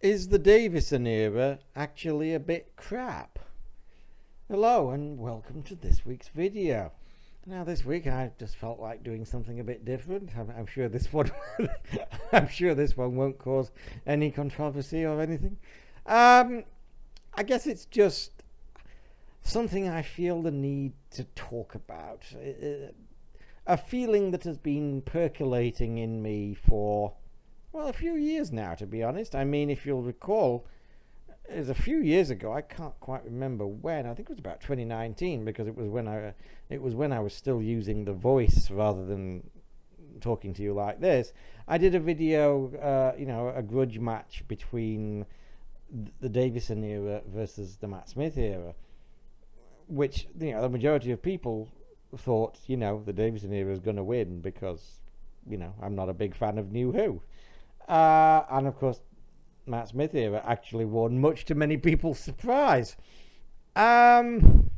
Is the Davison era actually a bit crap? Hello and welcome to this week's video. Now this week I just felt like doing something a bit different. I'm sure this one I'm sure this one won't cause any controversy or anything. Um, I guess it's just something I feel the need to talk about. A feeling that has been percolating in me for, well, a few years now, to be honest. I mean, if you'll recall, it was a few years ago. I can't quite remember when. I think it was about 2019 because it was when I was still using the voice rather than talking to you like this. I did a video, a grudge match between the Davison era versus the Matt Smith era, which the majority of people thought the Davison era is going to win because I'm not a big fan of New Who, and of course Matt Smith era actually won, much to many people's surprise. Um,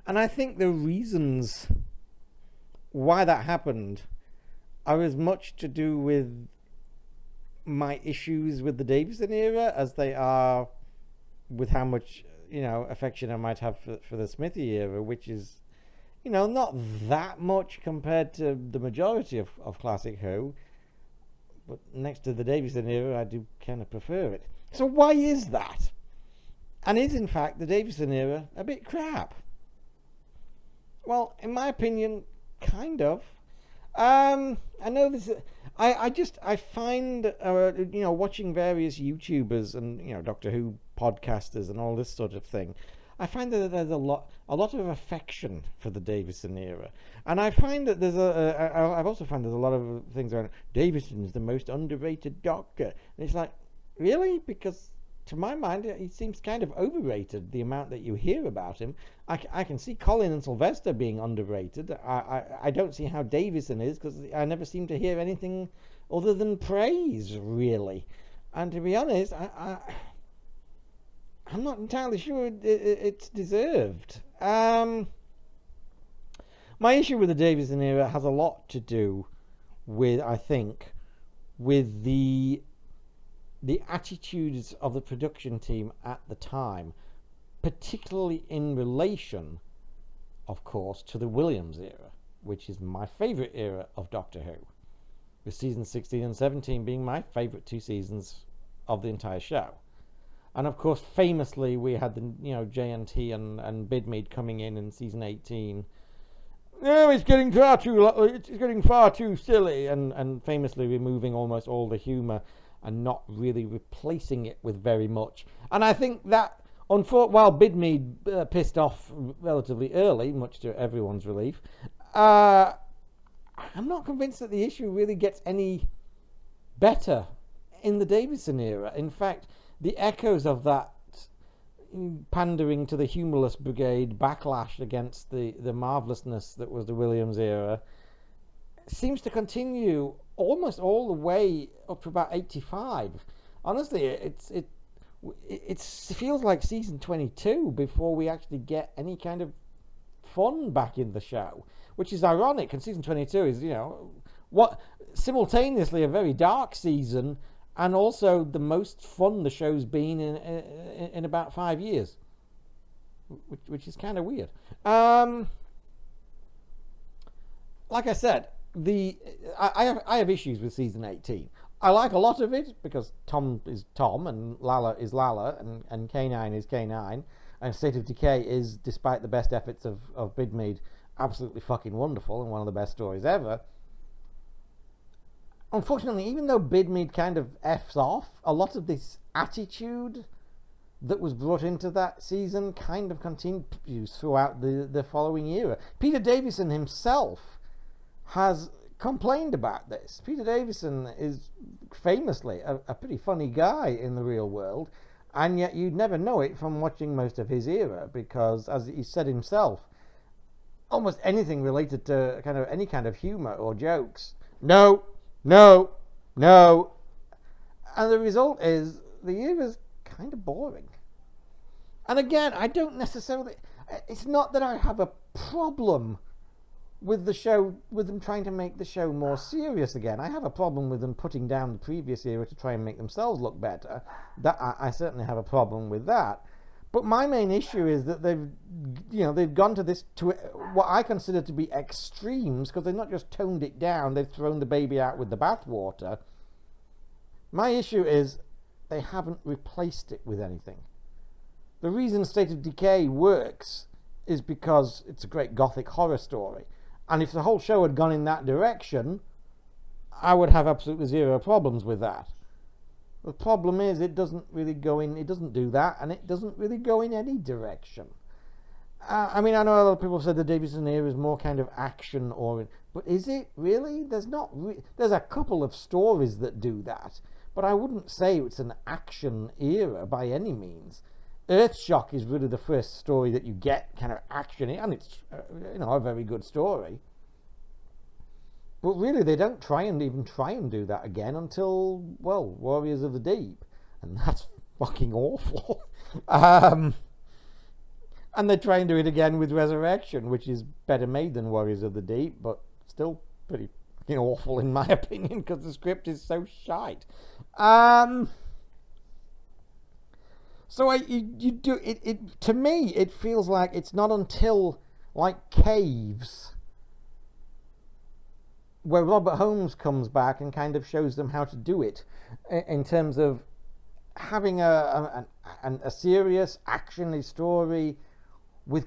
and I think the reasons why that happened are as much to do with my issues with the Davison era as they are with how much affection I might have for the Smithy era, which is not that much compared to the majority of classic Who. But next to the Davison era, I do kind of prefer it. So why is that? And is in fact the Davison era a bit crap? Well, in my opinion, kind of. I know this. I find watching various YouTubers and Doctor Who podcasters and all this sort of thing. I find that there's a lot of affection for the Davison era, and I find that I've also found there's a lot of things around. Davison's the most underrated Doctor, and it's like, really? Because to my mind, he seems kind of overrated. The amount that you hear about him, I can see Colin and Sylvester being underrated. I don't see how Davison is because I never seem to hear anything other than praise, really. And to be honest, I'm not entirely sure it's deserved. My issue with the Davison era has a lot to do with, I think, with the attitudes of the production team at the time, particularly in relation, of course, to the Williams era, which is my favourite era of Doctor Who, with seasons 16 and 17 being my favourite two seasons of the entire show. And of course, famously, we had the JNT and Bidmead coming in season 18. No, it's getting far too silly, and famously removing almost all the humour and not really replacing it with very much. And I think that, while Bidmead pissed off relatively early, much to everyone's relief, I'm not convinced that the issue really gets any better in the Davison era. In fact, the echoes of that pandering to the humorless brigade backlash against the marvellousness that was the Williams era seems to continue almost all the way up to about 85. Honestly, it feels like season 22 before we actually get any kind of fun back in the show, which is ironic. And season 22 is what simultaneously a very dark season and also the most fun the show's been in about 5 years, which is kind of weird. Like I said, I have issues with season 18. I like a lot of it because Tom is Tom and Lala is Lala and K9 is K9 and State of Decay is, despite the best efforts of Bidmead, absolutely fucking wonderful and one of the best stories ever. Unfortunately, even though Bidmead kind of F's off, a lot of this attitude that was brought into that season kind of continues throughout the following era. Peter Davison himself has complained about this. Peter Davison is famously a pretty funny guy in the real world, and yet you'd never know it from watching most of his era because, as he said himself, almost anything related to any kind of humour or jokes, no, no, no. And the result is the era's kind of boring. And again, I don't necessarily... It's not that I have a problem with the show, with them trying to make the show more serious again. I have a problem with them putting down the previous era to try and make themselves look better. That I certainly have a problem with that. But my main issue is that they've gone to this, to what I consider to be extremes, because they've not just toned it down, they've thrown the baby out with the bathwater. My issue is they haven't replaced it with anything. The reason State of Decay works is because it's a great gothic horror story. And if the whole show had gone in that direction, I would have absolutely zero problems with that. The problem is it doesn't really go in, it doesn't do that, and it doesn't really go in any direction. I mean, I know a lot of people said the Davison era is more kind of action oriented, but is it really? There's a couple of stories that do that, but I wouldn't say it's an action era by any means. Earthshock is really the first story that you get kind of action, and it's a very good story. But really, they don't try and do that again until, well, Warriors of the Deep, and that's fucking awful. And they try and do it again with Resurrection, which is better made than Warriors of the Deep, but still pretty awful in my opinion, because the script is so shite. So to me, it feels like it's not until like Caves, where Robert Holmes comes back and kind of shows them how to do it, in terms of having a serious actiony story with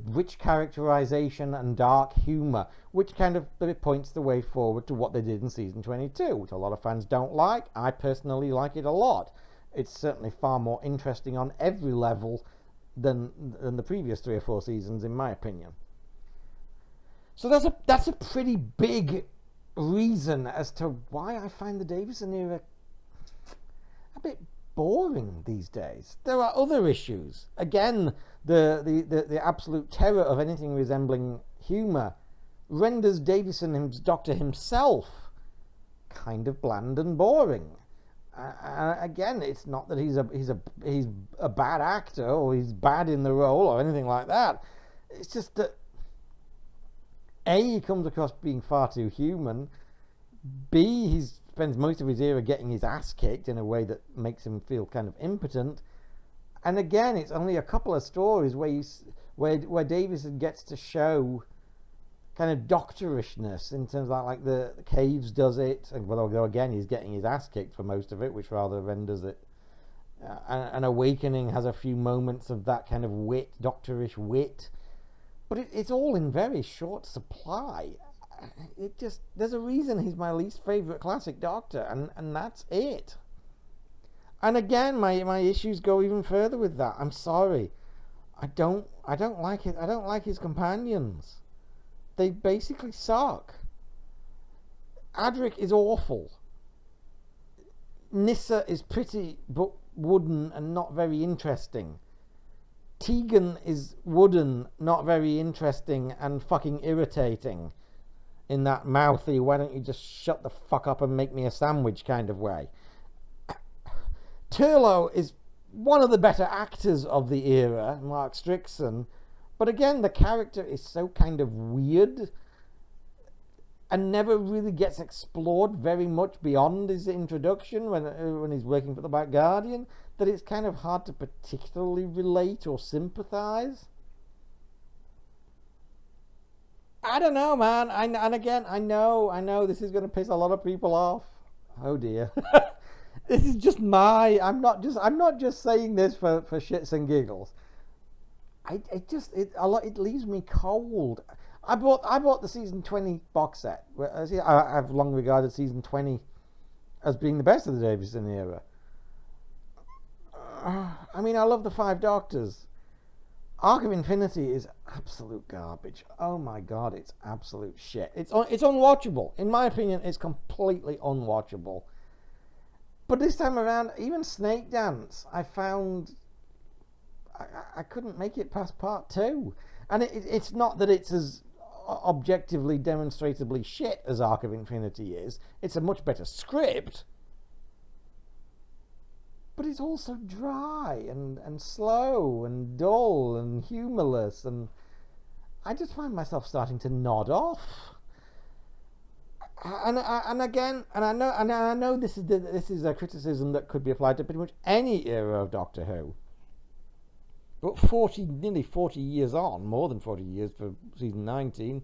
rich characterization and dark humor, which kind of points the way forward to what they did in season 22, which a lot of fans don't like. I personally like it a lot. It's certainly far more interesting on every level than the previous 3 or 4 seasons, in my opinion. So that's a pretty big reason as to why I find the Davison era a bit boring these days. There are other issues. Again, the absolute terror of anything resembling humor renders Davison's Doctor himself kind of bland and boring. Again, it's not that he's a bad actor or he's bad in the role or anything like that. It's just that A, he comes across being far too human. B, he spends most of his era getting his ass kicked in a way that makes him feel kind of impotent. And again, it's only a couple of stories where Davison gets to show kind of doctorishness, in terms of like the Caves does it, and although again he's getting his ass kicked for most of it, which rather renders it. And Awakening has a few moments of that kind of wit, doctorish wit, but it's all in very short supply. There's a reason he's my least favorite classic Doctor, and that's it. And again, my issues go even further with that. I'm sorry, I don't like it. I don't like his companions. They basically suck. Adric is awful. Nyssa is pretty but wooden and not very interesting. Tegan is wooden, not very interesting, and fucking irritating in that mouthy, why don't you just shut the fuck up and make me a sandwich kind of way. Turlough is one of the better actors of the era, Mark Strickson, but again, the character is so kind of weird and never really gets explored very much beyond his introduction when he's working for the Black Guardian, that it's kind of hard to particularly relate or sympathize. I don't know, man. And again, I know this is going to piss a lot of people off. Oh dear. This is just I'm not just saying this for shits and giggles. It leaves me cold. I bought the season 20 box set. I've long regarded season 20 as being the best of the Davison era. I mean, I love the 5 Doctors. Arc of Infinity is absolute garbage. Oh my god, it's absolute shit. It's unwatchable. In my opinion, it's completely unwatchable. But this time around, even Snake Dance, I found I couldn't make it past part 2. And it's not that it's as objectively, demonstrably shit as Arc of Infinity is. It's a much better script. But it's also dry and slow and dull and humorless, and I just find myself starting to nod off. And again, and I know this is a criticism that could be applied to pretty much any era of Doctor Who. But nearly 40 years on, more than 40 years for season 19,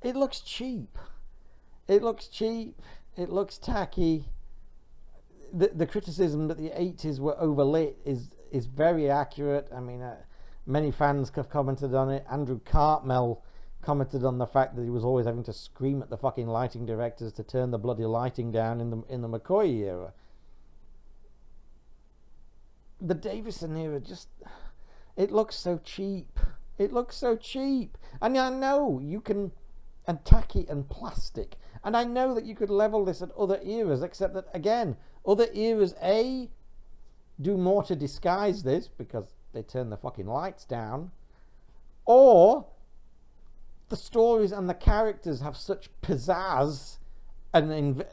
it looks cheap. It looks cheap. It looks tacky. The criticism that the 80s were overlit is very accurate. I mean, many fans have commented on it. Andrew Cartmel commented on the fact that he was always having to scream at the fucking lighting directors to turn the bloody lighting down in the McCoy era. The Davison era it looks so cheap. It looks so cheap. And I know you can, and tacky and plastic. And I know that you could level this at other eras, except that, again, other eras, A, do more to disguise this because they turn the fucking lights down, or the stories and the characters have such pizzazz and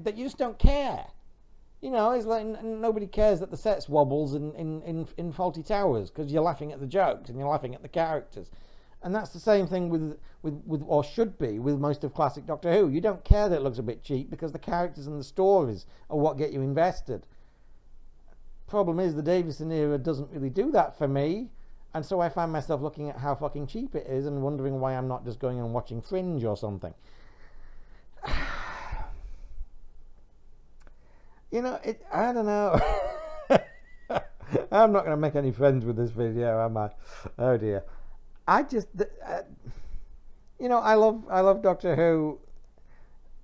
that you just don't care. You know, it's like nobody cares that the sets wobbles in Fawlty Towers because you're laughing at the jokes and you're laughing at the characters. And that's the same thing with or should be, with most of classic Doctor Who. You don't care that it looks a bit cheap because the characters and the stories are what get you invested. Problem is, the Davison era doesn't really do that for me. And so I find myself looking at how fucking cheap it is and wondering why I'm not just going and watching Fringe or something. You know, I don't know. I'm not going to make any friends with this video, am I? Oh dear. I just, you know, I love Doctor Who.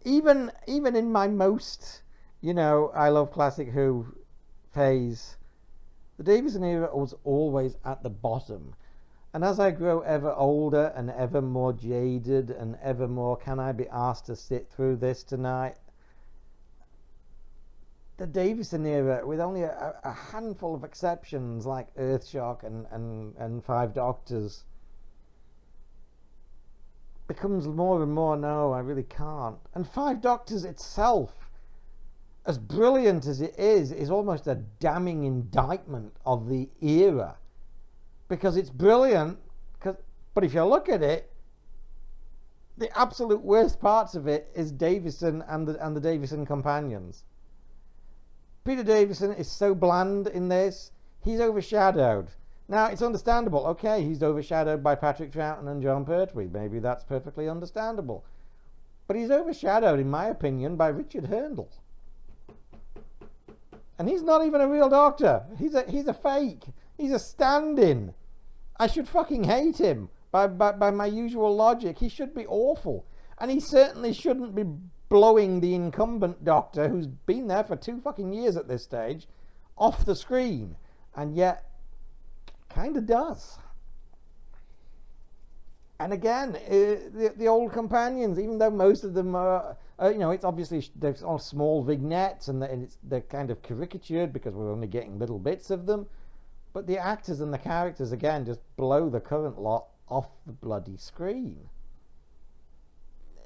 Even in my most, you know, I love classic Who phase, the Davison era was always at the bottom. And as I grow ever older and ever more jaded and ever more, can I be asked to sit through this tonight? The Davison era, with only a handful of exceptions like Earthshock and Five Doctors, becomes more and more, no, I really can't. And Five Doctors itself, as brilliant as it is almost a damning indictment of the era. Because it's brilliant, but if you look at it, the absolute worst parts of it is Davison and the Davison companions. Peter Davison is so bland in this, he's overshadowed. Now, it's understandable. Okay, he's overshadowed by Patrick Troughton and John Pertwee. Maybe that's perfectly understandable. But he's overshadowed, in my opinion, by Richard Hurndall. And he's not even a real doctor. He's a fake. He's a stand-in. I should fucking hate him by my usual logic. He should be awful. And he certainly shouldn't be blowing the incumbent doctor, who's been there for 2 fucking years at this stage, off the screen. And yet, kind of does. And again, the old companions, even though most of them are, you know, it's obviously they're all small vignettes and they're kind of caricatured because we're only getting little bits of them. But the actors and the characters, again, just blow the current lot off the bloody screen.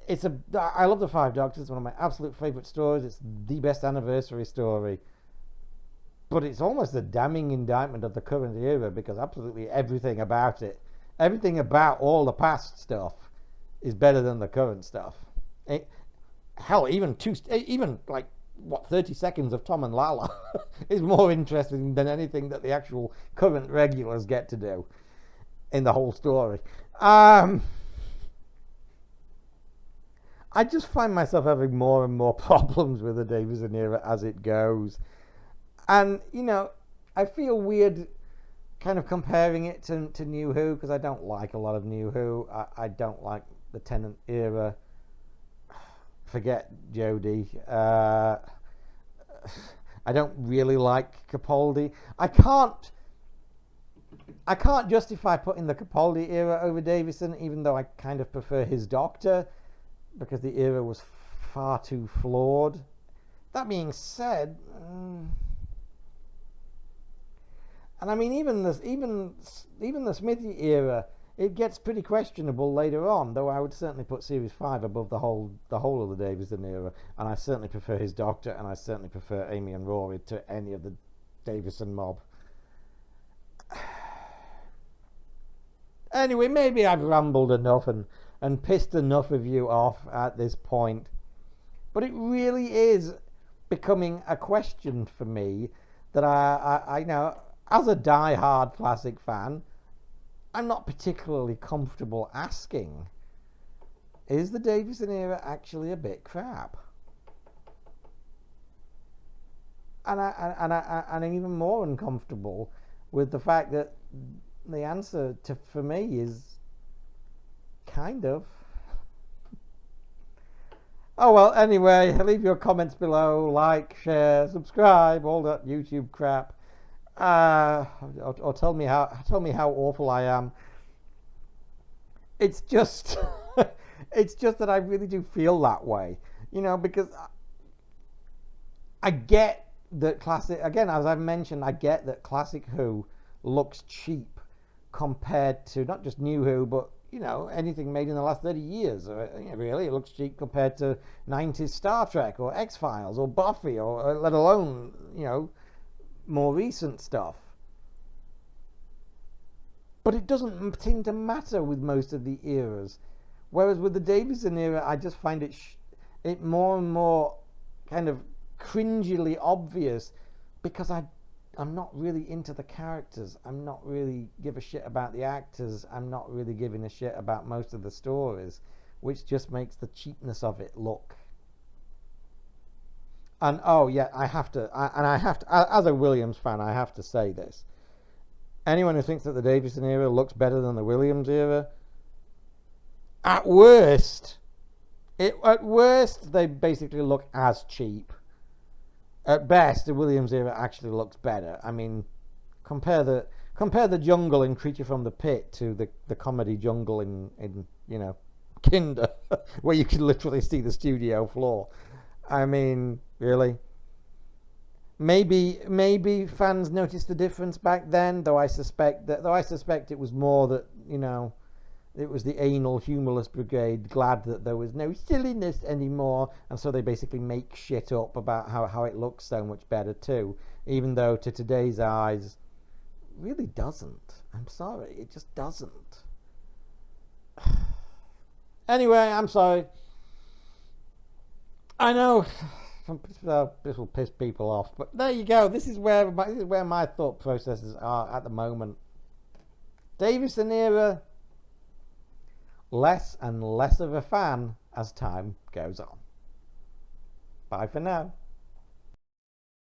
I love the Five Doctors. It's one of my absolute favourite stories. It's the best anniversary story. But it's almost a damning indictment of the current era because absolutely everything about it, everything about all the past stuff is better than the current stuff. Hell, even like, 30 seconds of Tom and Lala is more interesting than anything that the actual current regulars get to do in the whole story. I just find myself having more and more problems with the Davison era as it goes. And, you know, I feel weird kind of comparing it to New Who because I don't like a lot of New Who. I don't like the Tennant era. Forget Jodie. I don't really like Capaldi. I can't justify putting the Capaldi era over Davison, even though I kind of prefer his Doctor, because the era was far too flawed. That being said, and I mean even the Smithy era, it gets pretty questionable later on. Though I would certainly put Series 5 above the whole of the Davison era, and I certainly prefer his Doctor, and I certainly prefer Amy and Rory to any of the Davison mob. Anyway, maybe I've rambled enough and pissed enough of you off at this point. But it really is becoming a question for me that I know, as a die-hard classic fan, I'm not particularly comfortable asking. Is the Davison era actually a bit crap? And I'm even more uncomfortable with the fact that the answer for me is kind of. Oh well, anyway, leave your comments below, like, share, subscribe, all that YouTube crap. Or tell me how awful I am. It's just it's just that I really do feel that way, because I get that classic, again, as I've mentioned, I get that classic Who looks cheap compared to not just new Who, but anything made in the last 30 years. Really, it looks cheap compared to 90s Star Trek or X-Files or Buffy, or let alone more recent stuff. But it doesn't seem to matter with most of the eras. Whereas with the Davison era, I just find it more and more kind of cringily obvious, because I'm not really into the characters. I'm not really give a shit about the actors. I'm not really giving a shit about most of the stories, which just makes the cheapness of it look. And oh yeah, I have to, as a Williams fan, I have to say this. Anyone who thinks that the Davison era looks better than the Williams era, at worst, they basically look as cheap. At best, the Williams era actually looks better. I mean, compare the jungle in Creature from the Pit to the comedy jungle in Kinder, where you can literally see the studio floor. I mean, really. Maybe fans noticed the difference back then, though I suspect it was more that it was the anal humorless brigade glad that there was no silliness anymore, and so they basically make shit up about how it looks so much better too, even though to today's eyes really doesn't. I'm sorry, it just doesn't. Anyway, I'm sorry. I know this will piss people off, but there you go. This is where my thought processes are at the moment. Davison era, less and less of a fan as time goes on. Bye for now.